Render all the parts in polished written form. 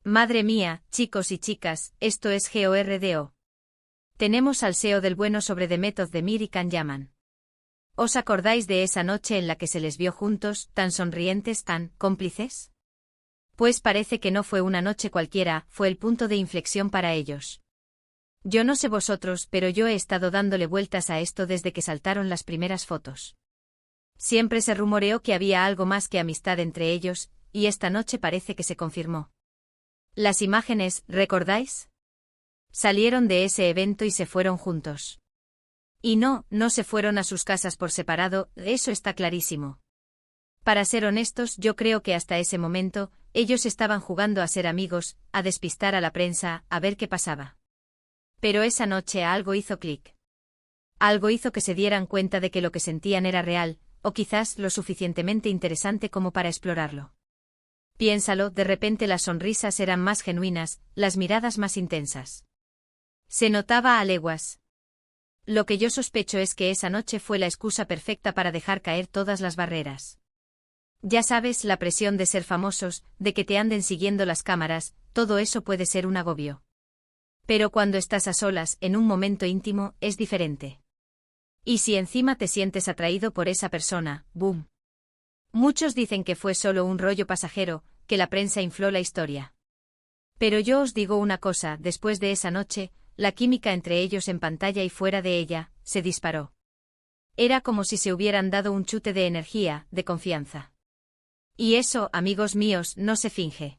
Madre mía, chicos y chicas, esto es GORDO. Tenemos al SEO del bueno sobre The Method de Mir y Can Yaman. ¿Os acordáis de esa noche en la que se les vio juntos, tan sonrientes, tan cómplices? Pues parece que no fue una noche cualquiera, fue el punto de inflexión para ellos. Yo no sé vosotros, pero yo he estado dándole vueltas a esto desde que saltaron las primeras fotos. Siempre se rumoreó que había algo más que amistad entre ellos, y esta noche parece que se confirmó. Las imágenes, ¿recordáis? Salieron de ese evento y se fueron juntos. Y no se fueron a sus casas por separado, eso está clarísimo. Para ser honestos, yo creo que hasta ese momento, ellos estaban jugando a ser amigos, a despistar a la prensa, a ver qué pasaba. Pero esa noche algo hizo clic. Algo hizo que se dieran cuenta de que lo que sentían era real, o quizás lo suficientemente interesante como para explorarlo. Piénsalo, de repente las sonrisas eran más genuinas, las miradas más intensas. Se notaba a leguas. Lo que yo sospecho es que esa noche fue la excusa perfecta para dejar caer todas las barreras. Ya sabes, la presión de ser famosos, de que te anden siguiendo las cámaras, todo eso puede ser un agobio. Pero cuando estás a solas, en un momento íntimo, es diferente. Y si encima te sientes atraído por esa persona, ¡boom! Muchos dicen que fue solo un rollo pasajero, que la prensa infló la historia. Pero yo os digo una cosa, después de esa noche, la química entre ellos en pantalla y fuera de ella, se disparó. Era como si se hubieran dado un chute de energía, de confianza. Y eso, amigos míos, no se finge.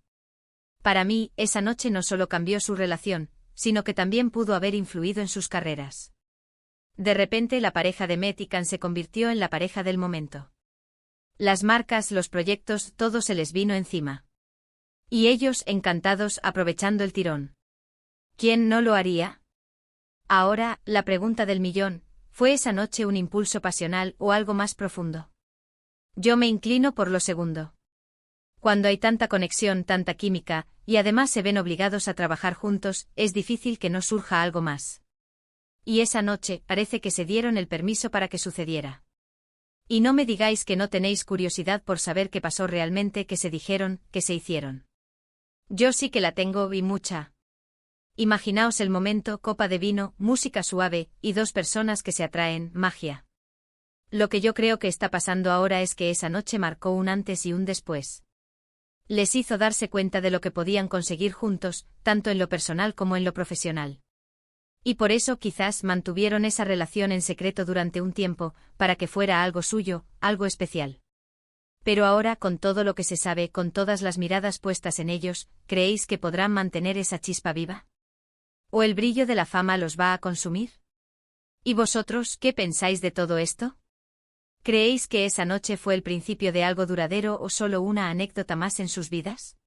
Para mí, esa noche no solo cambió su relación, sino que también pudo haber influido en sus carreras. De repente la pareja de Met y Can se convirtió en la pareja del momento. Las marcas, los proyectos, todo se les vino encima. Y ellos, encantados, aprovechando el tirón. ¿Quién no lo haría? Ahora, la pregunta del millón, ¿fue esa noche un impulso pasional o algo más profundo? Yo me inclino por lo segundo. Cuando hay tanta conexión, tanta química, y además se ven obligados a trabajar juntos, es difícil que no surja algo más. Y esa noche, parece que se dieron el permiso para que sucediera. Y no me digáis que no tenéis curiosidad por saber qué pasó realmente, qué se dijeron, qué se hicieron. Yo sí que la tengo, y mucha. Imaginaos el momento, copa de vino, música suave, y dos personas que se atraen, magia. Lo que yo creo que está pasando ahora es que esa noche marcó un antes y un después. Les hizo darse cuenta de lo que podían conseguir juntos, tanto en lo personal como en lo profesional. Y por eso quizás mantuvieron esa relación en secreto durante un tiempo, para que fuera algo suyo, algo especial. Pero ahora, con todo lo que se sabe, con todas las miradas puestas en ellos, ¿creéis que podrán mantener esa chispa viva? ¿O el brillo de la fama los va a consumir? ¿Y vosotros, qué pensáis de todo esto? ¿Creéis que esa noche fue el principio de algo duradero o solo una anécdota más en sus vidas?